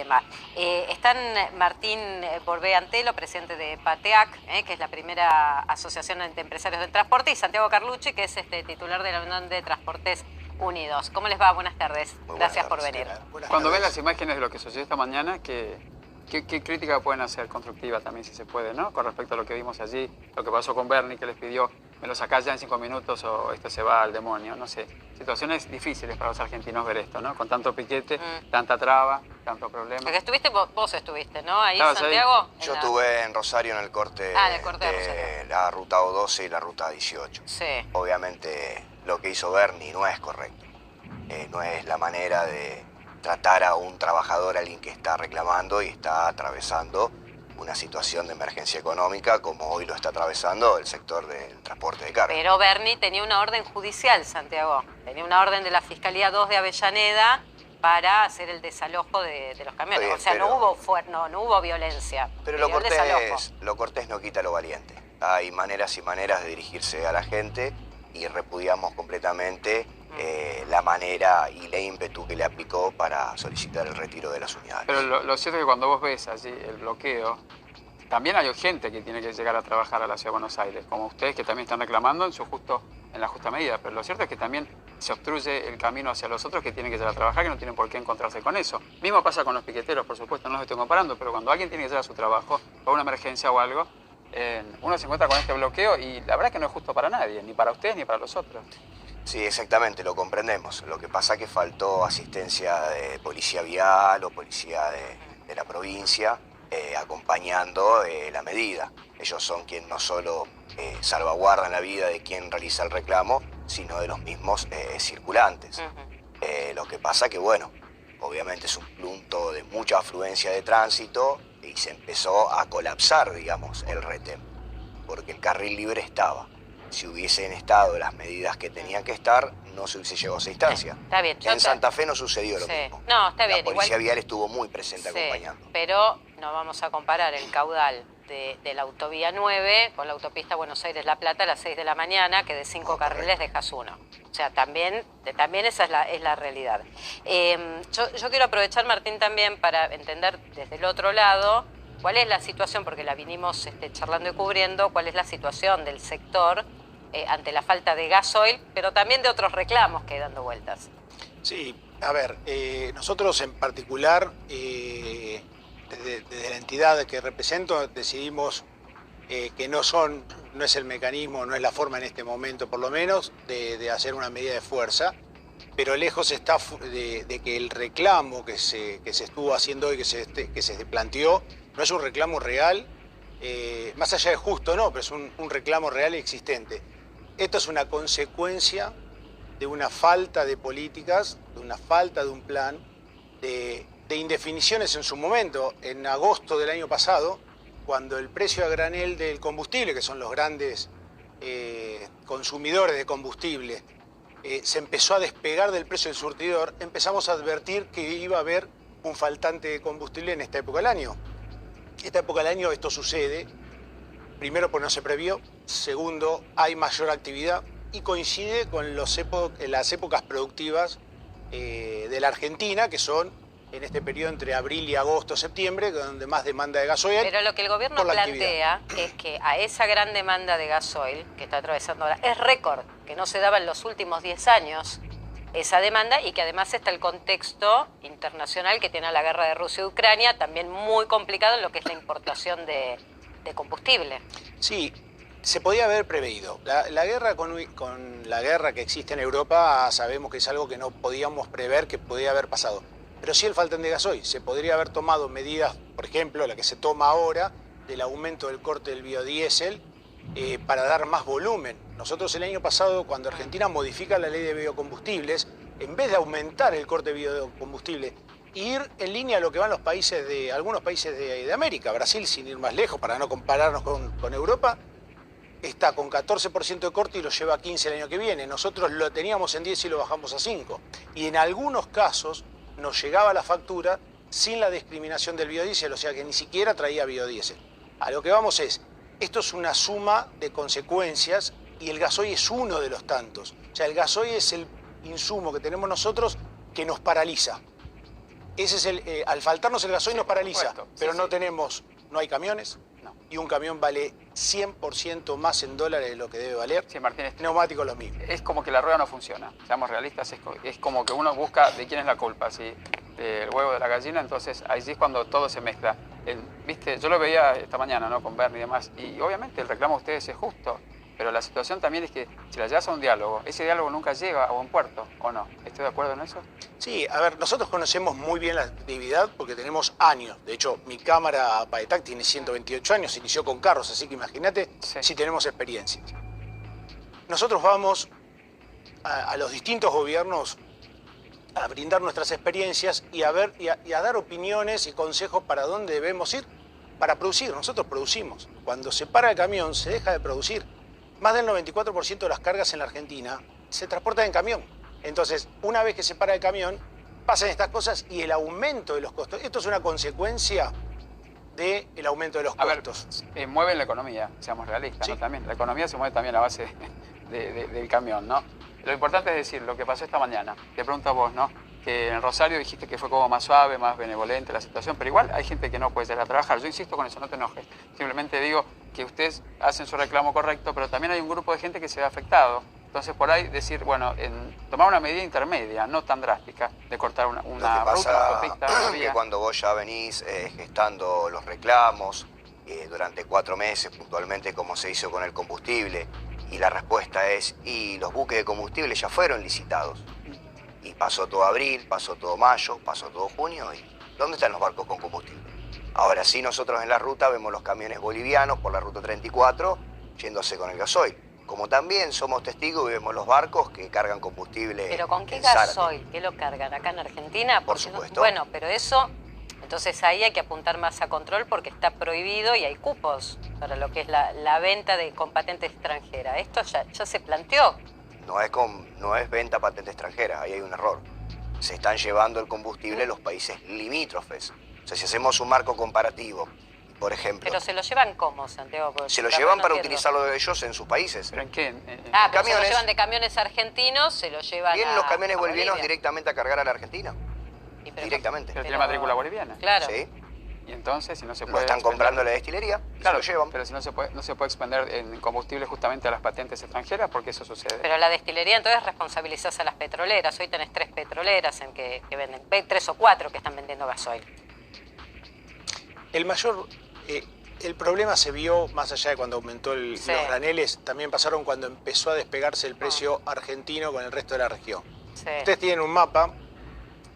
tema. Están Martín Borbé Antelo, presidente de PATEAC, que es la primera asociación de empresarios del transporte, y Santiago Carlucci, que es titular de la Unión de Transportes Unidos. ¿Cómo les va? Buenas tardes. Gracias por venir. Cuando ven las imágenes de lo que sucedió esta mañana, ¿qué crítica pueden hacer constructiva también, si se puede, ¿no? Con respecto a lo que vimos allí, lo que pasó con Bernie, que les pidió, me lo sacás ya en 5 minutos o esto se va al demonio, no sé. Situaciones difíciles para los argentinos ver esto, ¿no? Con tanto piquete, tanta traba, tanto problema. Porque estuviste, vos estuviste, ¿no? Ahí, Santiago. Yo estuve en Rosario en el corte, de la ruta O12 y la ruta 18. Sí. Obviamente lo que hizo Bernie no es correcto. No es la manera de tratar a un trabajador, a alguien que está reclamando y está atravesando una situación de emergencia económica como hoy lo está atravesando el sector del transporte de carga. Pero Bernie tenía una orden judicial, Santiago. Tenía una orden de la Fiscalía 2 de Avellaneda para hacer el desalojo de los camiones. Bien, o sea, no hubo violencia. Pero lo cortés no quita lo valiente. Hay maneras y maneras de dirigirse a la gente y repudiamos completamente la manera y la ímpetu que le aplicó para solicitar el retiro de las unidades. Pero lo cierto es que cuando vos ves allí el bloqueo, también hay gente que tiene que llegar a trabajar a la Ciudad de Buenos Aires, como ustedes que también están reclamando en la justa medida. Pero lo cierto es que también se obstruye el camino hacia los otros que tienen que llegar a trabajar, que no tienen por qué encontrarse con eso. Mismo pasa con los piqueteros, por supuesto, no los estoy comparando, pero cuando alguien tiene que llegar a su trabajo, por una emergencia o algo, uno se encuentra con este bloqueo y la verdad es que no es justo para nadie, ni para ustedes ni para los otros. Sí, exactamente, lo comprendemos. Lo que pasa es que faltó asistencia de policía vial o policía de la provincia acompañando la medida. Ellos son quienes no solo salvaguardan la vida de quien realiza el reclamo, sino de los mismos circulantes. Lo que pasa que, bueno, obviamente es un punto de mucha afluencia de tránsito y se empezó a colapsar, digamos, el retén, porque el carril libre estaba. Si hubiesen estado las medidas que tenían que estar, no se hubiese llegado a esa instancia. Está bien. En Santa Fe no sucedió lo mismo. No, está bien. La policía vial estuvo muy presente acompañando. Pero no vamos a comparar el caudal de la autovía 9 con la autopista Buenos Aires-La Plata a las 6 de la mañana, que de 5 carriles dejas uno. O sea, también esa es la realidad. Yo quiero aprovechar, Martín, también para entender desde el otro lado cuál es la situación, porque la vinimos charlando y cubriendo, cuál es la situación del sector ante la falta de gasoil, pero también de otros reclamos que hay dando vueltas. Sí, a ver, nosotros en particular, desde la entidad que represento, decidimos que no es el mecanismo, no es la forma en este momento, por lo menos, de hacer una medida de fuerza, pero lejos está de que el reclamo que se estuvo haciendo hoy, que se planteó, no es un reclamo real, más allá de justo, no, pero es un reclamo real y existente. Esto es una consecuencia de una falta de políticas, de una falta de un plan, de indefiniciones en su momento. En agosto del año pasado, cuando el precio a granel del combustible, que son los grandes consumidores de combustible, se empezó a despegar del precio del surtidor, empezamos a advertir que iba a haber un faltante de combustible en esta época del año. Esta época del año esto sucede, primero porque no se previó, segundo, hay mayor actividad y coincide con las épocas productivas de la Argentina, que son en este periodo entre abril y agosto, septiembre, donde más demanda de gasoil. Pero lo que el gobierno plantea es que a esa gran demanda de gasoil que está atravesando ahora, es récord, que no se daba en los últimos 10 años, esa demanda, y que además está el contexto internacional que tiene la guerra de Rusia y Ucrania, también muy complicado en lo que es la importación de combustible. Sí, se podía haber preveído. La guerra con la guerra que existe en Europa sabemos que es algo que no podíamos prever que podía haber pasado. Pero sí el faltante de gasoil. Se podría haber tomado medidas, por ejemplo, la que se toma ahora, del aumento del corte del biodiesel, para dar más volumen. Nosotros el año pasado, cuando Argentina modifica la ley de biocombustibles, en vez de aumentar el corte de biocombustible, ir en línea a lo que van algunos países de América, Brasil, sin ir más lejos, para no compararnos con Europa, está con 14% de corte y lo lleva a 15 el año que viene. Nosotros lo teníamos en 10 y lo bajamos a 5. Y en algunos casos nos llegaba la factura sin la discriminación del biodiesel, o sea que ni siquiera traía biodiesel. A lo que vamos esto es una suma de consecuencias y el gasoil es uno de los tantos. O sea, el gasoil es el insumo que tenemos nosotros que nos paraliza. Ese es al faltarnos el gasoil nos paraliza, supuesto. Sí, pero sí. no hay camiones, No. y un camión vale 100% más en dólares de lo que debe valer. Sí, Martín, Neumáticos los mismos. es como que la rueda no funciona, seamos realistas, es como que uno busca de quién es la culpa, si del huevo de la gallina, entonces allí es cuando todo se mezcla. ¿Viste? Yo lo veía esta mañana, ¿no? Con Bernie y demás, y obviamente el reclamo de ustedes es justo, pero la situación también es que si la llevas a un diálogo, ese diálogo nunca llega a buen puerto, ¿o no? ¿Estoy de acuerdo en eso? Sí, a ver, nosotros conocemos muy bien la actividad porque tenemos años. De hecho, mi cámara Paetac tiene 128 años, inició con carros, así que imagínate si tenemos experiencia. Nosotros vamos a los distintos gobiernos a brindar nuestras experiencias y a dar opiniones y consejos para dónde debemos ir para producir. Nosotros producimos. Cuando se para el camión, se deja de producir. Más del 94% de las cargas en la Argentina se transportan en camión. Entonces, una vez que se para el camión, pasan estas cosas y el aumento de los costos. Esto es una consecuencia del aumento de los costos. A ver, mueven la economía, seamos realistas, ¿no? También, la economía se mueve también a base del camión, ¿no? Lo importante es decir, lo que pasó esta mañana, te pregunto a vos, ¿no? Que en Rosario dijiste que fue como más suave, más benevolente la situación, pero igual hay gente que no puede llegar a trabajar. Yo insisto con eso, no te enojes. Simplemente digo que ustedes hacen su reclamo correcto, pero también hay un grupo de gente que se ve afectado. Entonces, por ahí decir, bueno, tomar una medida intermedia, no tan drástica, de cortar una ruta, una autopista, una que vía. cuando vos ya venís gestando los reclamos durante 4 meses puntualmente, como se hizo con el combustible, y la respuesta es, y los buques de combustible ya fueron licitados. Y pasó todo abril, pasó todo mayo, pasó todo junio, y ¿dónde están los barcos con combustible? Ahora sí, nosotros en la ruta vemos los camiones bolivianos por la ruta 34 yéndose con el gasoil. Como también somos testigos y vemos los barcos que cargan combustible. ¿Pero con qué en Zárate. gasoil? ¿Qué lo cargan? ¿Acá en Argentina? Por Porque supuesto. Bueno, pero eso, entonces ahí hay que apuntar más a control porque está prohibido y hay cupos para lo que es la venta con patente extranjera. Esto ya se planteó. No es venta patente extranjera, ahí hay un error. Se están llevando el combustible los países limítrofes. O sea, si hacemos un marco comparativo, por ejemplo... ¿Pero se lo llevan cómo, Santiago? Porque se lo la llevan verdad para no entiendo. utilizarlo ellos en sus países. ¿Pero en qué? Pero se camiones. lo llevan de camiones argentinos, se lo llevan Vienen los camiones a bolivianos Bolivia. directamente a cargar a la Argentina. Y pero- Directamente. Pero tiene matrícula boliviana. Claro. ¿Sí? Y entonces, si no se Lo puede... están expender- comprando en la destilería y Claro, se lo llevan. pero si no se puede expender en combustible justamente a las patentes extranjeras, porque eso sucede. Pero la destilería entonces responsabilizás a las petroleras. Hoy tenés 3 petroleras que venden, 3 o 4 que están vendiendo gasoil. El problema se vio más allá de cuando aumentó Sí. los graneles, también pasaron cuando empezó a despegarse el precio argentino con el resto de la región. Sí. Ustedes tienen un mapa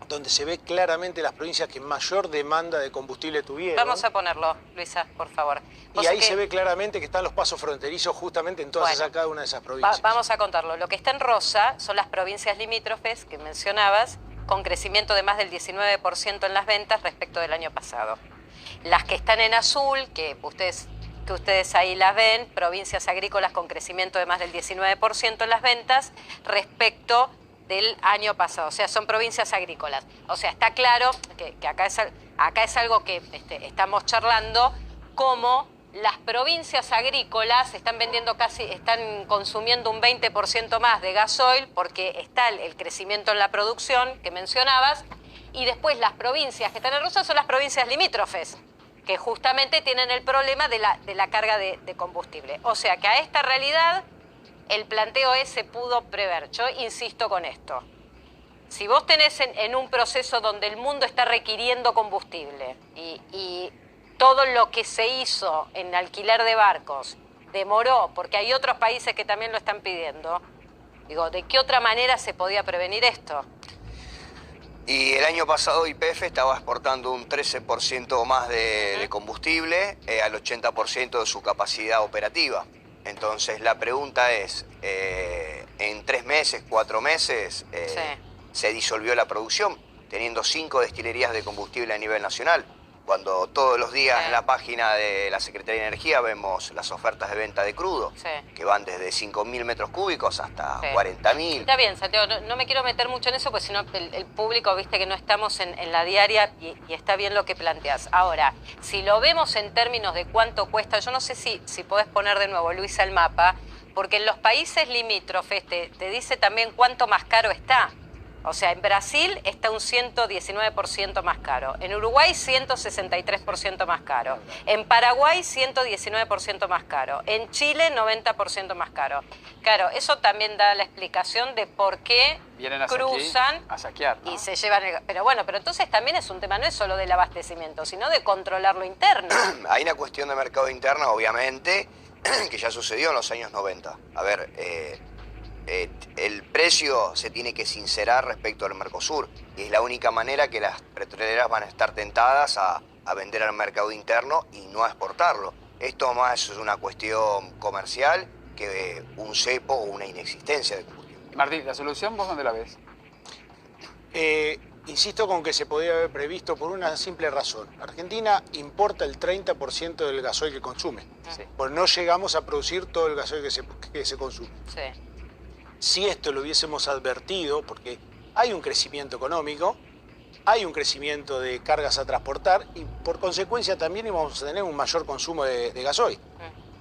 donde se ve claramente las provincias que mayor demanda de combustible tuvieron. Vamos a ponerlo, Luisa, por favor. Y ahí se ve claramente que están los pasos fronterizos justamente en todas Bueno, cada una de esas provincias. Vamos a contarlo. Lo que está en rosa son las provincias limítrofes que mencionabas, con crecimiento de más del 19% en las ventas respecto del año pasado. Las que están en azul, que ustedes ahí las ven, provincias agrícolas con crecimiento de más del 19% en las ventas respecto del año pasado. O sea, son provincias agrícolas. O sea, está claro que acá es algo que estamos charlando, como las provincias agrícolas están consumiendo un 20% más de gasoil porque está el crecimiento en la producción que mencionabas, y después las provincias que están en rosa son las provincias limítrofes, que justamente tienen el problema de la carga de combustible. O sea que a esta realidad el planteo se pudo prever. Yo insisto con esto. Si vos tenés en un proceso donde el mundo está requiriendo combustible y todo lo que se hizo en alquiler de barcos demoró, porque hay otros países que también lo están pidiendo, digo, ¿de qué otra manera se podía prevenir esto? Y el año pasado YPF estaba exportando un 13% más de combustible al 80% de su capacidad operativa. Entonces la pregunta es, en 3 meses, 4 meses, se disolvió la producción, teniendo 5 destilerías de combustible a nivel nacional. Cuando todos los días en la página de la Secretaría de Energía vemos las ofertas de venta de crudo, que van desde 5.000 metros cúbicos hasta 40.000. Está bien, Santiago, no me quiero meter mucho en eso, porque si no el público, viste que no estamos en la diaria y está bien lo que planteas. Ahora, si lo vemos en términos de cuánto cuesta, yo no sé si podés poner de nuevo, Luisa, el mapa, porque en los países limítrofes te dice también cuánto más caro está. O sea, en Brasil está un 119% más caro. En Uruguay, 163% más caro. En Paraguay, 119% más caro. En Chile, 90% más caro. Claro, eso también da la explicación de por qué Vienen hasta cruzan aquí a saquear, ¿no? y se llevan el... Pero bueno, pero entonces también es un tema, no es solo del abastecimiento, sino de controlar lo interno. Hay una cuestión de mercado interno, obviamente, que ya sucedió en los años 90. A ver, el precio se tiene que sincerar respecto al Mercosur y es la única manera que las petroleras van a estar tentadas a vender al mercado interno y no a exportarlo. Esto más es una cuestión comercial que un cepo o una inexistencia de combustible. Martín, ¿la solución vos dónde la ves? Insisto con que se podía haber previsto por una simple razón. Argentina importa el 30% del gasoil que consume. Sí. Pues no llegamos a producir todo el gasoil que se consume. Sí. Si esto lo hubiésemos advertido, porque hay un crecimiento económico, hay un crecimiento de cargas a transportar y por consecuencia también íbamos a tener un mayor consumo de gasoil.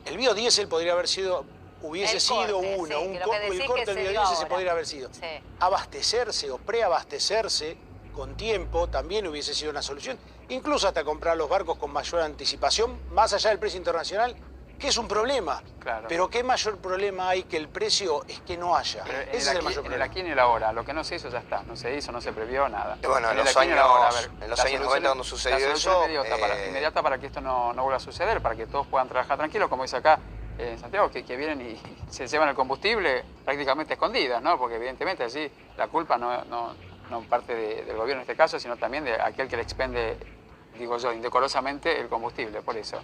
El biodiesel podría haber sido, hubiese El sido corte, uno, sí, un que lo que decís el corte que del se dio biodiesel se ahora. podría haber sido. Sí. Abastecerse o preabastecerse con tiempo también hubiese sido una solución. Incluso hasta comprar los barcos con mayor anticipación, más allá del precio internacional, que es un problema. Claro. Pero ¿qué mayor problema hay que el precio es que no haya? Pero Ese es el mayor en el problema. aquí y en el ahora, lo que no se hizo ya está, no se hizo, no se previó nada. Bueno, en el los aquí y el años, ahora, a ver, en los la años solución 90 es- cuando sucedió la solución eso... inmediata para que esto no vuelva a suceder, para que todos puedan trabajar tranquilos, como dice acá en Santiago, que vienen y se llevan el combustible prácticamente escondidas, ¿no? Porque evidentemente allí la culpa no parte del gobierno en este caso, sino también de aquel que le expende, digo yo, indecorosamente el combustible, por eso.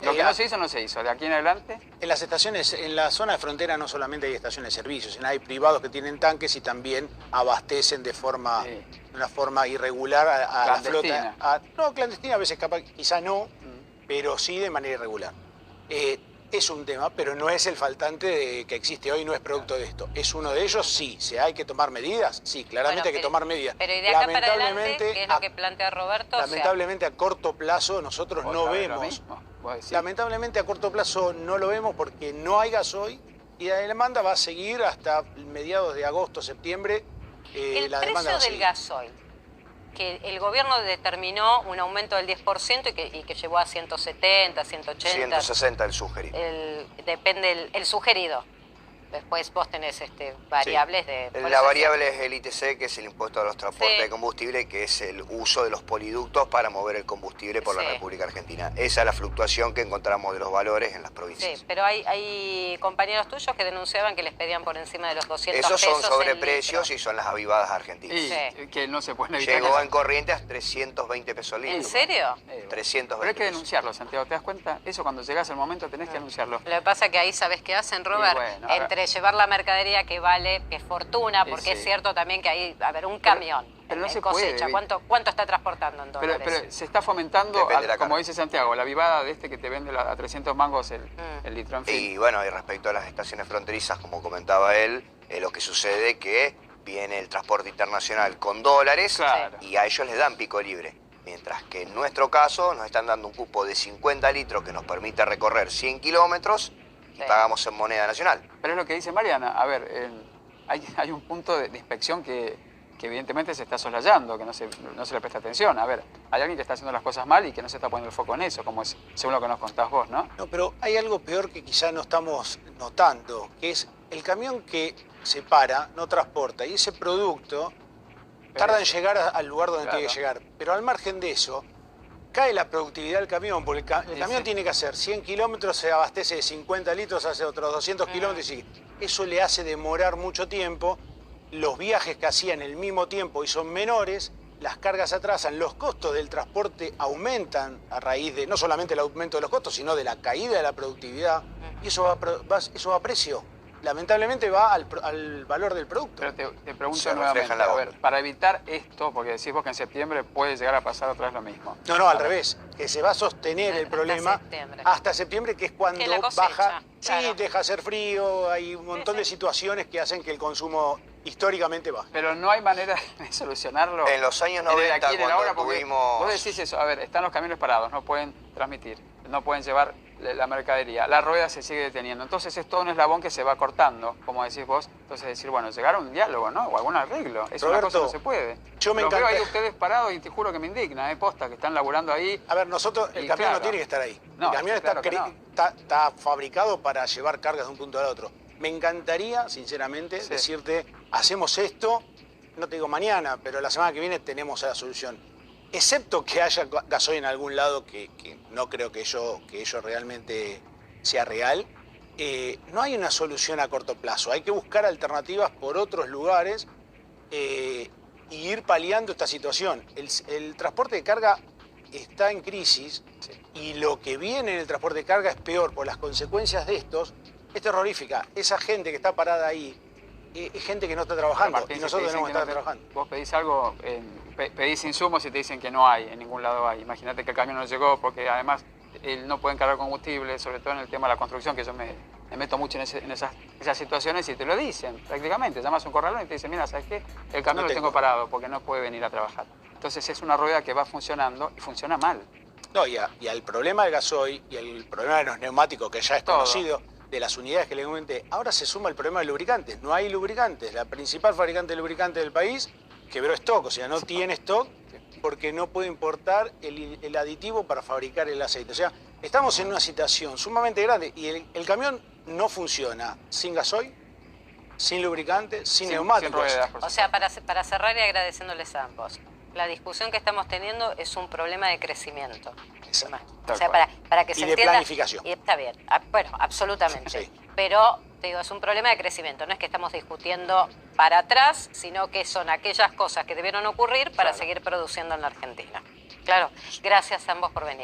Lo que no se hizo, no se hizo. De aquí en adelante... En las estaciones, en la zona de frontera no solamente hay estaciones de servicio, sino hay privados que tienen tanques y también abastecen de una forma irregular a la Clandestina. flota. No, clandestina, a veces capaz, quizá no, pero sí de manera irregular. Es un tema, pero no es el faltante que existe hoy, no es producto de esto. ¿Es uno de ellos? Sí. ¿Hay que tomar medidas? Sí, claramente Bueno, hay que tomar medidas. Pero y de acá para adelante, ¿qué es lo que plantea Roberto? Lamentablemente a corto plazo nosotros no ¿Otra vez lo vemos. mismo? ¿Vos decís? Lamentablemente a corto plazo no lo vemos porque no hay gasoil y la demanda va a seguir hasta mediados de agosto, septiembre. El La demanda va precio a del seguir. gasoil, que el gobierno determinó un aumento del 10% y que llevó a 170, 180. 160 el sugerido. Depende el sugerido. Después vos tenés variables de... por La eso variable es el ITC, que es el impuesto a los transportes Sí. de combustible, que es el uso de los poliductos para mover el combustible por la Sí. República Argentina. Esa es la fluctuación que encontramos de los valores en las provincias. Sí, pero hay compañeros tuyos que denunciaban que les pedían por encima de los 200 Esos son pesos el sobreprecios litro. y son las avivadas argentinas. Y Sí. que no se pueden evitar. Llegó en Corrientes a 320 pesos el litro. ¿En serio? 320 Pero hay que pesos. denunciarlo, Santiago, ¿te das cuenta? Eso cuando llegas al momento tenés que anunciarlo. Lo que pasa es que ahí, ¿sabes qué hacen, Robert? bueno, ahora- Entre llevar la mercadería que vale, que es fortuna, Sí, porque sí. es cierto también que hay, a ver, un camión pero no en se cosecha, puede, ¿cuánto está transportando en Pero, dólares? pero se está fomentando, Depende de la como carga. dice Santiago, la vivada de este que te vende a 300 mangos el litro. En fin. Y bueno, y respecto a las estaciones fronterizas, como comentaba él, lo que sucede es que viene el transporte internacional con dólares Claro. y a ellos les dan pico libre. Mientras que en nuestro caso nos están dando un cupo de 50 litros que nos permite recorrer 100 kilómetros y Sí. pagamos en moneda nacional. Pero es lo que dice Mariana. A ver, hay un punto de inspección que evidentemente se está soslayando, que no se le presta atención. A ver, hay alguien que está haciendo las cosas mal y que no se está poniendo el foco en eso, como es según lo que nos contás vos, ¿no? No, pero hay algo peor que quizá no estamos notando, que es el camión que se para, no transporta, y ese producto tarda en llegar al lugar donde Claro. tiene que llegar. Pero al margen de eso, cae la productividad del camión, porque el Sí, camión sí. tiene que hacer 100 kilómetros, se abastece de 50 litros, hace otros 200 kilómetros, y eso le hace demorar mucho tiempo. Los viajes que hacían el mismo tiempo y son menores, las cargas se atrasan, los costos del transporte aumentan a raíz de no solamente el aumento de los costos, sino de la caída de la productividad, y eso va a precio. Lamentablemente va al valor del producto. Pero te pregunto Se refleja nuevamente, en la a ver, obra. para evitar esto, porque decís vos que en septiembre puede llegar a pasar otra vez lo mismo. No, al revés, que se va a sostener el Hasta problema septiembre. hasta septiembre, que es cuando Que la cosecha, baja. claro. Sí, deja hacer frío, hay un montón Sí, de sí. situaciones que hacen que el consumo históricamente baje. Pero no hay manera de solucionarlo. En los años en el 90, aquí y en el cuando ahora, porque tuvimos... vos decís eso, a ver, están los camiones parados, no pueden transmitir, no pueden llevar la mercadería, la rueda se sigue deteniendo. Entonces es todo un eslabón que se va cortando, como decís vos. Entonces decir, bueno, llegar a un diálogo, ¿no? O algún arreglo. Es una cosa que no se puede. Yo me Los veo encanta. ahí ustedes parados y te juro que me indigna, posta, que están laburando ahí. A ver, nosotros, el Y camión claro. no tiene que estar ahí. No, el camión claro que no. está fabricado para llevar cargas de un punto al otro. Me encantaría, sinceramente, Sí. decirte, hacemos esto, no te digo mañana, pero la semana que viene tenemos la solución. Excepto que haya gasoil en algún lado, que no creo que ello realmente sea real, no hay una solución a corto plazo. Hay que buscar alternativas por otros lugares y ir paliando esta situación. El transporte de carga está en crisis y lo que viene en el transporte de carga es peor, por las consecuencias de estos es terrorífica. Esa gente que está parada ahí es gente que no está trabajando Martín, y si nosotros te dicen tenemos que estar no te- trabajando. Vos pedís algo, pedís insumos y te dicen que no hay, en ningún lado hay. Imagínate que el camión no llegó porque además no pueden cargar combustible, sobre todo en el tema de la construcción, que yo me meto mucho en esas situaciones y te lo dicen prácticamente. Llamas a un corralón y te dicen, mira, ¿sabes qué? El camión No lo tengo. tengo parado porque no puede venir a trabajar. Entonces es una rueda que va funcionando y funciona mal. No, y al problema del gasoil y el problema de los neumáticos, que ya es Todo. conocido, de las unidades que le comenté, ahora se suma el problema de lubricantes. No hay lubricantes. La principal fabricante de lubricantes del país quebró stock, o sea, no tiene stock porque no puede importar el aditivo para fabricar el aceite. O sea, estamos en una situación sumamente grande y el camión no funciona sin gasoil, sin lubricante, sin neumáticos. Sin ruedas, por O sea, para cerrar y agradeciéndoles a ambos, la discusión que estamos teniendo es un problema de crecimiento. Exacto. O Tal sea, cual. para que Y se de entienda. planificación. Y está bien. Bueno, absolutamente. Sí. Pero, te digo, es un problema de crecimiento. No es que estamos discutiendo para atrás, sino que son aquellas cosas que debieron ocurrir para Claro. seguir produciendo en la Argentina. Claro. Gracias a ambos por venir.